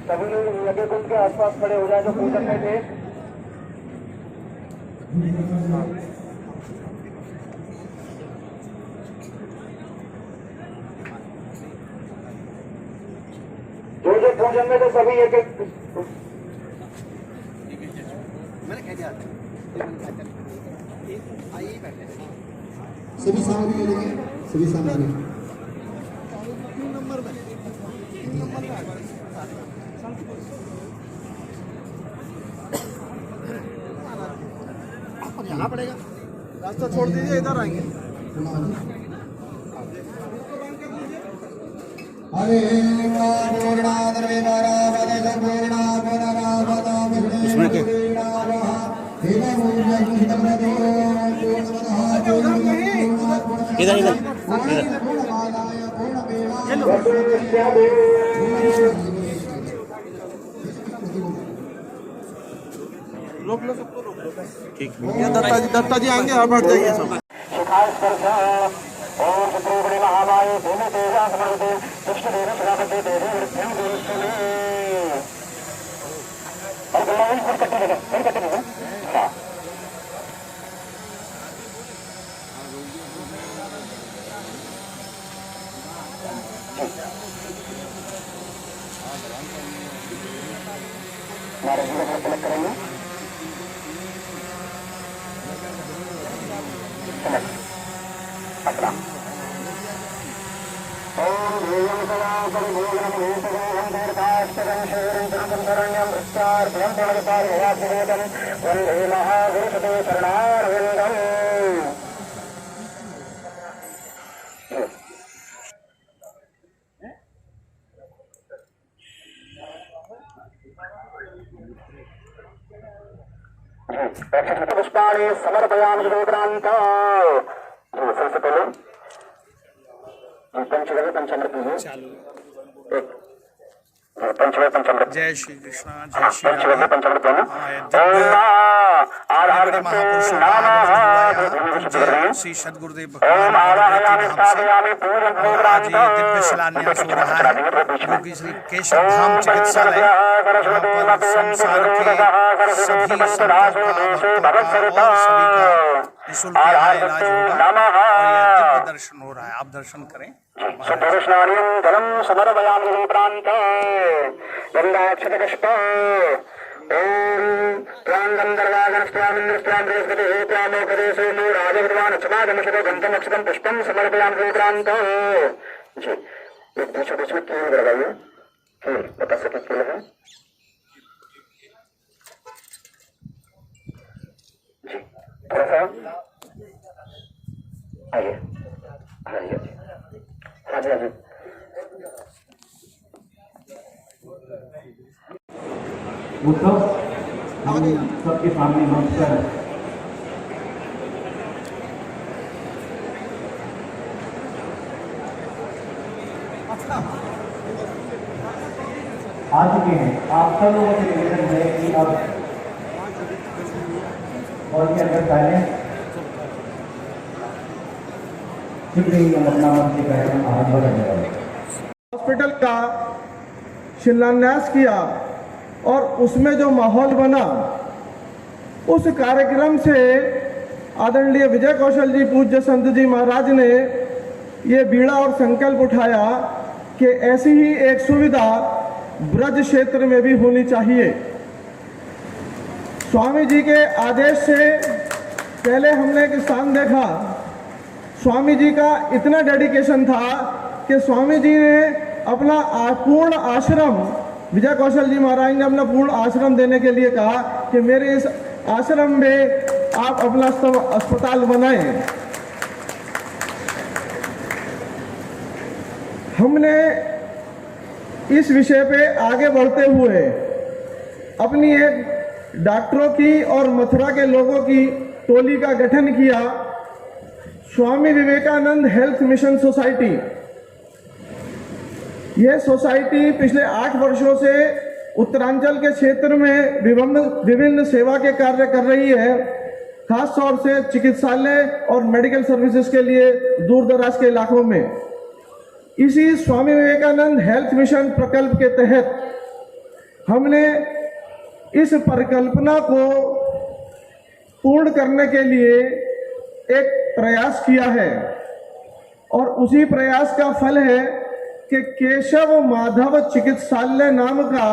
सभी लोग यज्ञ कुंड के आसपास खड़े हो जाए जो पूजन में थे। जो पूजन में थे सभी एक मैंने कह दिया आइए बैठे सभी सामग्री ले लेंगे, सभी सामग्री 3 नंबर में यहाँ पड़ेगा, रास्ता छोड़ दीजिए, इधर आएंगे। हरे पूर्णा रोक लो सबको, रोक लो। ठीक है, दत्ता जी आएंगे, आप हट जाइए सब। पुष्पाणि समर्पयामि विक्रांत। सबसे पहले पंचगव्य पंचामृत पंचामृत जय श्री कृष्ण, जय श्री पंचगव्य राम। पंचामृत श्री सदगुरुदेव भगवान आज ये दिव्य शिलान्यास हो रहा है, जो कि श्री केशव धाम चिकित्सालय, यहाँ पर संसार के सभी संतों का और सभी का निःशुल्क यहाँ इलाज होगा और यह दिव्य दर्शन हो रहा है। आप दर्शन करें। जलम समर्पयामि विक्रांत गंगाक्षतपुष्प ओम प्राण गंधर्वागणस्त्वामिन्द्रस्त्वां बृहस्पतिः त्वामोकदेशो नो राजभगवान् समागमशतो गन्धमक्षतं पुष्पं समर्पयामि विक्रांत। जी एक बीच में कील लगाइए, कील बता सके कील है जी, थोड़ा सा आइए आइए हाँ जी हाँ जी। उद्धव सबके सामने नमस्कार। आ चुके हैं, आप सब लोगों से निवेदन है कि अब और के अंदर पहले शीघ्र ही हम अपना मंच के कार्यक्रम आगे बढ़ाने वाले। हॉस्पिटल का शिलान्यास किया और उसमें जो माहौल बना, उस कार्यक्रम से आदरणीय विजय कौशल जी पूज्य संत जी महाराज ने ये बीड़ा और संकल्प उठाया कि ऐसी ही एक सुविधा ब्रज क्षेत्र में भी होनी चाहिए। स्वामी जी के आदेश से पहले हमने एक स्थान देखा, स्वामी जी का इतना डेडिकेशन था कि स्वामी जी ने अपना पूर्ण आश्रम, विजय कौशल जी महाराज ने अपना पूर्ण आश्रम देने के लिए कहा कि मेरे इस आश्रम में आप अपना अस्पताल बनाएं। हमने इस विषय पे आगे बढ़ते हुए अपनी एक डॉक्टरों की और मथुरा के लोगों की टोली का गठन किया, Swami Vivekananda health mission society. यह सोसाइटी पिछले 8 वर्षों से उत्तरांचल के क्षेत्र में विभिन्न सेवा के कार्य कर रही है, खास तौर से चिकित्सालय और मेडिकल सर्विसेज के लिए दूर दराज के इलाकों में। इसी स्वामी विवेकानंद हेल्थ मिशन प्रकल्प के तहत हमने इस परिकल्पना को पूर्ण करने के लिए एक प्रयास किया है और उसी प्रयास का फल है कि केशव माधव चिकित्सालय नाम का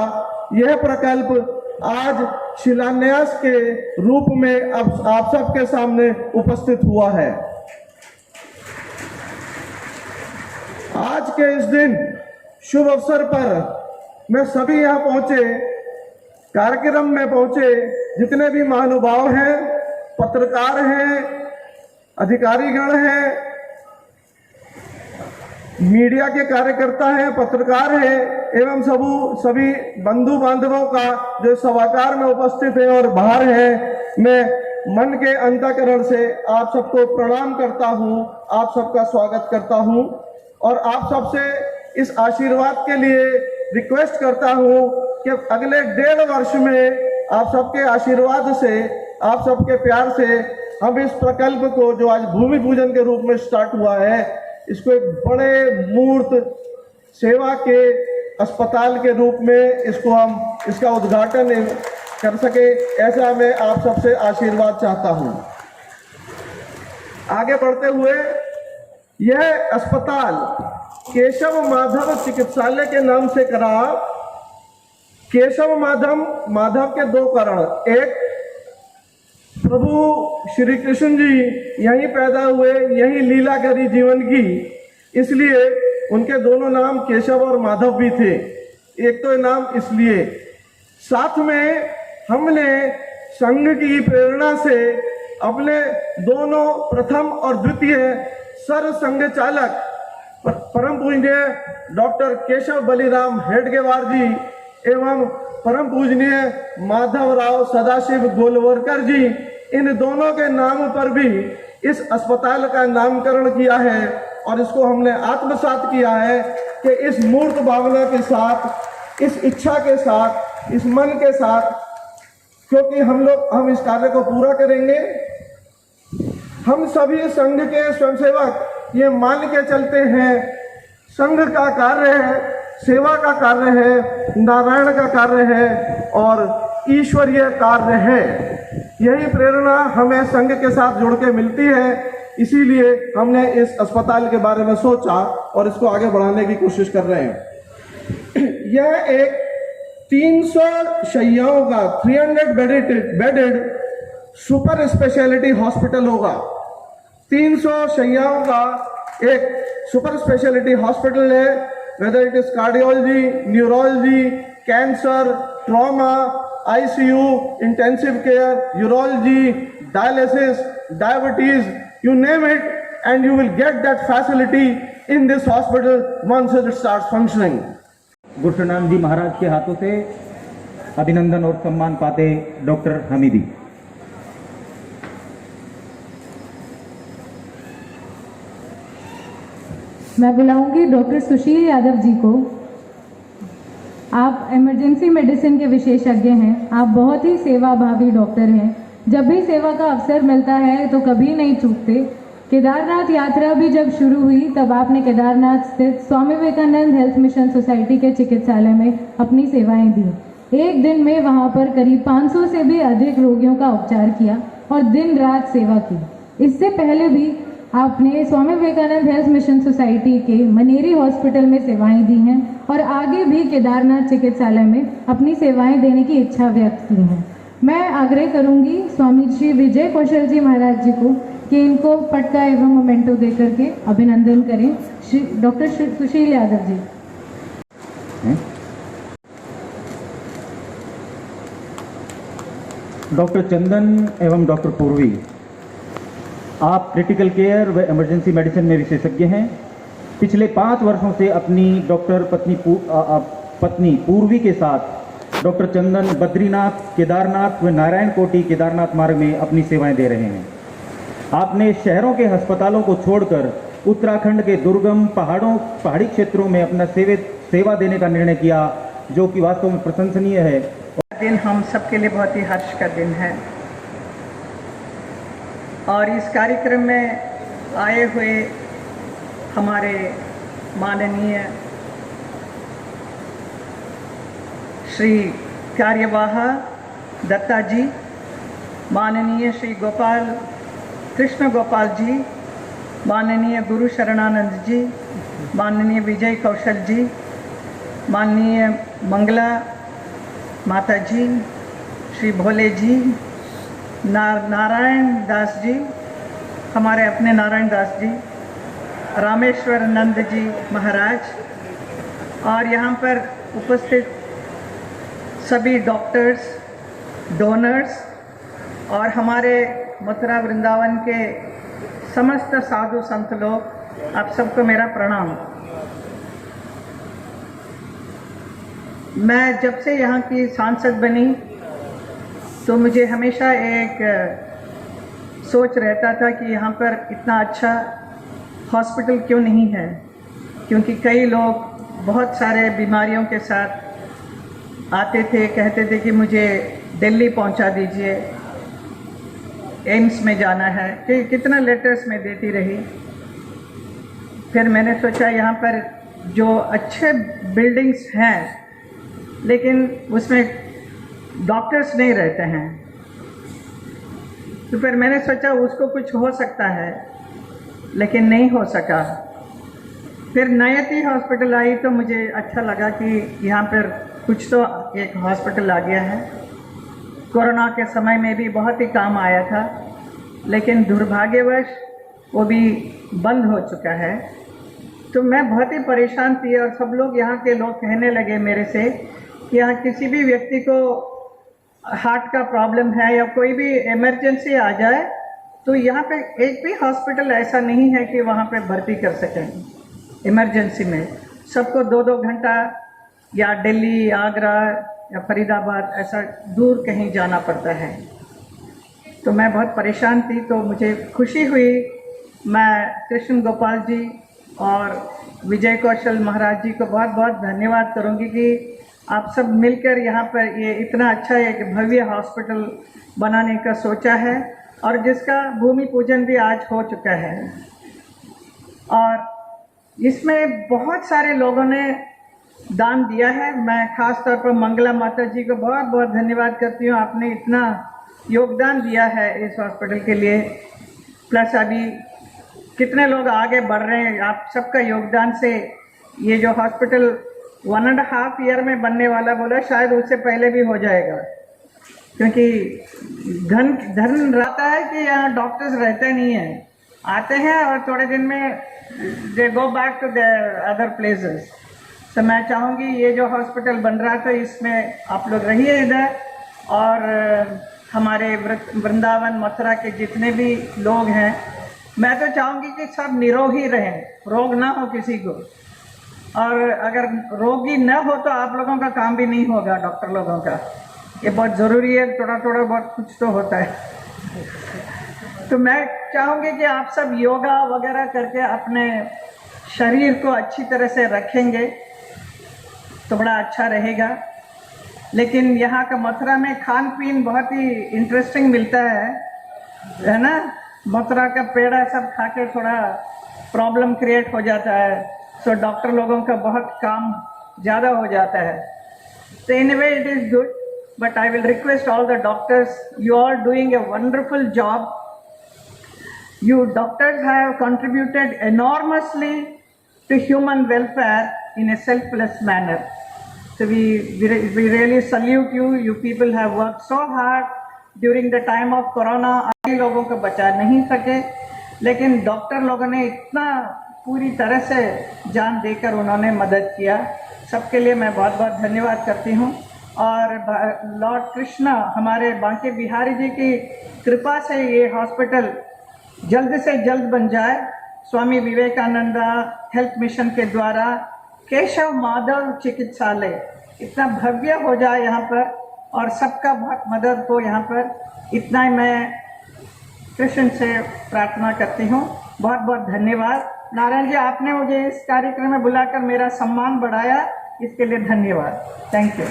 यह प्रकल्प आज शिलान्यास के रूप में अब आप सबके सामने उपस्थित हुआ है। आज के इस दिन शुभ अवसर पर मैं सभी यहाँ पहुंचे, कार्यक्रम में पहुंचे जितने भी महानुभाव हैं, पत्रकार हैं, अधिकारीगण हैं, मीडिया के कार्यकर्ता हैं, पत्रकार हैं एवं सभी बंधु बांधवों का जो सभागार में उपस्थित है और बाहर है, मैं मन के अंतःकरण से आप सबको प्रणाम करता हूं, आप सबका स्वागत करता हूं और आप सबसे इस आशीर्वाद के लिए रिक्वेस्ट करता हूं कि अगले 1.5 वर्ष में आप सबके आशीर्वाद से, आप सबके प्यार से हम इस प्रकल्प को जो आज भूमि पूजन के रूप में स्टार्ट हुआ है, इसको एक बड़े मूर्त सेवा के अस्पताल के रूप में इसका उद्घाटन कर सके, ऐसा मैं आप सबसे आशीर्वाद चाहता हूं। आगे बढ़ते हुए यह अस्पताल केशव माधव चिकित्सालय के नाम से करा। केशव माधव के 2 कारण, एक, प्रभु श्री कृष्ण जी यहीं पैदा हुए, यहीं लीला करी जीवन की, इसलिए उनके दोनों नाम केशव और माधव भी थे। एक तो नाम इसलिए, साथ में हमने संघ की प्रेरणा से अपने दोनों प्रथम और द्वितीय सर संघ चालक परम पूज्य डॉक्टर केशव बलिराम हेडगेवार जी एवं परम पूजनीय माधवराव सदाशिव गोलवरकर जी, इन दोनों के नाम पर भी इस अस्पताल का नामकरण किया है और इसको हमने आत्मसात किया है कि इस मूर्त भावना के साथ, इस इच्छा के साथ, इस मन के साथ, क्योंकि हम इस कार्य को पूरा करेंगे। हम सभी संघ के स्वयंसेवक ये मान के चलते हैं, संघ का कार्य है, सेवा का कार्य है, नारायण का कार्य है और ईश्वरीय कार्य है। यही प्रेरणा हमें संघ के साथ जुड़ के मिलती है, इसीलिए हमने इस अस्पताल के बारे में सोचा और इसको आगे बढ़ाने की कोशिश कर रहे हैं। यह एक 300 शैय्याओं का 300 बेडेड सुपर स्पेशलिटी हॉस्पिटल होगा। 300 शैय्याओं का एक सुपर स्पेशलिटी हॉस्पिटल है, whether it is cardiology, neurology, cancer, trauma, ICU, intensive care, urology, dialysis, diabetes, you name it, and you will get that facility in this hospital once it starts functioning. गुरशनाम जी महाराज के हाथों से अभिनंदन और सम्मान पाते doctor Hamidi. मैं बुलाऊंगी doctor सुशील यादव जी को। आप इमरजेंसी मेडिसिन के विशेषज्ञ हैं, आप बहुत ही सेवाभावी डॉक्टर हैं। जब भी सेवा का अवसर मिलता है तो कभी नहीं चूकते। केदारनाथ यात्रा भी जब शुरू हुई तब आपने केदारनाथ स्थित Swami Vivekananda health mission society के चिकित्सालय में अपनी सेवाएं दी। एक दिन में वहां पर करीब 500 से भी अधिक रोगियों का उपचार किया और दिन रात सेवा की। इससे पहले भी आपने Swami Vivekananda health mission society के मनेरी हॉस्पिटल में सेवाएं दी हैं और आगे भी केदारनाथ चिकित्सालय में अपनी सेवाएं देने की इच्छा व्यक्त की है। मैं आग्रह करूंगी स्वामी श्री विजय कौशल जी महाराज जी को कि इनको पटका एवं मोमेंटो देकर के अभिनंदन करें। श्री डॉक्टर सुशील यादव जी। डॉक्टर चंदन एवं डॉक्टर पूर्वी, आप क्रिटिकल केयर व इमरजेंसी मेडिसिन में विशेषज्ञ हैं। पिछले 5 वर्षों से अपनी डॉक्टर पत्नी पूर्वी के साथ डॉक्टर चंदन बद्रीनाथ, केदारनाथ व नारायण कोटि केदारनाथ मार्ग में अपनी सेवाएं दे रहे हैं। आपने शहरों के अस्पतालों को छोड़कर उत्तराखंड के दुर्गम पहाड़ी क्षेत्रों में अपना सेवा देने का निर्णय किया जो कि वास्तव में प्रशंसनीय है। दिन हम सबके लिए बहुत ही हर्ष का दिन है और इस कार्यक्रम में आए हुए हमारे माननीय श्री कार्यवाह दत्ता जी, माननीय श्री गोपाल कृष्ण गोपाल जी, माननीय गुरु शरणानंद जी, माननीय विजय कौशल जी, माननीय मंगला माता जी, श्री भोले जी, नारायण दास जी, हमारे अपने नारायण दास जी, रामेश्वर नंद जी महाराज और यहाँ पर उपस्थित सभी डॉक्टर्स, डोनर्स और हमारे मथुरा वृंदावन के समस्त साधु संत लोग, आप सबको मेरा प्रणाम। मैं जब से यहाँ की सांसद बनी तो मुझे हमेशा एक सोच रहता था कि यहाँ पर इतना अच्छा हॉस्पिटल क्यों नहीं है, क्योंकि कई लोग बहुत सारे बीमारियों के साथ आते थे, कहते थे कि मुझे दिल्ली पहुँचा दीजिए, एम्स में जाना है, कि कितना लेटर्स में देती रही। फिर मैंने सोचा यहाँ पर जो अच्छे बिल्डिंग्स हैं लेकिन उसमें डॉक्टर्स नहीं रहते हैं, तो फिर मैंने सोचा उसको कुछ हो सकता है, लेकिन नहीं हो सका। फिर नयती हॉस्पिटल आई तो मुझे अच्छा लगा कि यहाँ पर कुछ तो एक हॉस्पिटल आ गया है। कोरोना के समय में भी बहुत ही काम आया था, लेकिन दुर्भाग्यवश वो भी बंद हो चुका है। तो मैं बहुत ही परेशान थी और सब लोग यहाँ के लोग कहने लगे मेरे से कि यहाँ किसी भी व्यक्ति को हार्ट का प्रॉब्लम है या कोई भी इमरजेंसी आ जाए तो यहाँ पे एक भी हॉस्पिटल ऐसा नहीं है कि वहाँ पे भर्ती कर सकें। इमरजेंसी में सबको 2-2 घंटा या दिल्ली, आगरा या फरीदाबाद ऐसा दूर कहीं जाना पड़ता है। तो मैं बहुत परेशान थी, तो मुझे खुशी हुई। मैं कृष्ण गोपाल जी और विजय कौशल महाराज जी को बहुत बहुत धन्यवाद करूंगी कि आप सब मिलकर यहाँ पर ये इतना अच्छा एक भव्य हॉस्पिटल बनाने का सोचा है और जिसका भूमि पूजन भी आज हो चुका है। और इसमें बहुत सारे लोगों ने दान दिया है। मैं खास तौर पर मंगला माता जी को बहुत बहुत धन्यवाद करती हूँ, आपने इतना योगदान दिया है इस हॉस्पिटल के लिए। प्लस अभी कितने लोग आगे बढ़ रहे हैं, आप सबका योगदान से ये जो हॉस्पिटल 1.5 ईयर में बनने वाला बोला, शायद उससे पहले भी हो जाएगा, क्योंकि धन रहता है कि यहाँ डॉक्टर्स रहते नहीं हैं, आते हैं और थोड़े दिन में they go back to their other places. तो मैं चाहूँगी ये जो हॉस्पिटल बन रहा था इसमें आप लोग रहिए इधर, और हमारे वृंदावन मथुरा के जितने भी लोग हैं, मैं तो चाहूँगी कि सब निरोगी रहें, रोग ना हो किसी को। और अगर रोगी न हो तो आप लोगों का काम भी नहीं होगा, डॉक्टर लोगों का। ये बहुत ज़रूरी है, थोड़ा थोड़ा बहुत कुछ तो होता है। तो मैं चाहूँगी कि आप सब योगा वगैरह करके अपने शरीर को अच्छी तरह से रखेंगे तो बड़ा अच्छा रहेगा। लेकिन यहाँ का मथुरा में खान पीन बहुत ही इंटरेस्टिंग मिलता है ना। मथुरा का पेड़ा सब खा के थोड़ा प्रॉब्लम क्रिएट हो जाता है, सो डॉक्टर लोगों का बहुत काम ज़्यादा हो जाता है। So in a way it is good, but I will request all the doctors, you are doing a wonderful job. You doctors have contributed enormously to human welfare in a selfless manner. So we really salute you. You people have worked so hard during the time of Corona. कई लोगों को बचा नहीं सके, लेकिन doctor लोगों ने इतना पूरी तरह से जान देकर उन्होंने मदद किया। सबके लिए मैं बहुत बहुत धन्यवाद करती हूँ। और लॉर्ड कृष्णा हमारे बांके बिहारी जी की कृपा से ये हॉस्पिटल जल्द से जल्द बन जाए। स्वामी विवेकानंदा हेल्थ मिशन के द्वारा केशव माधव चिकित्सालय इतना भव्य हो जाए यहाँ पर, और सबका बहुत मदद हो यहाँ पर। इतना ही मैं कृष्ण से प्रार्थना करती हूँ। बहुत बहुत धन्यवाद। नारायण जी, आपने मुझे इस कार्यक्रम में बुलाकर मेरा सम्मान बढ़ाया, इसके लिए धन्यवाद। Thank you.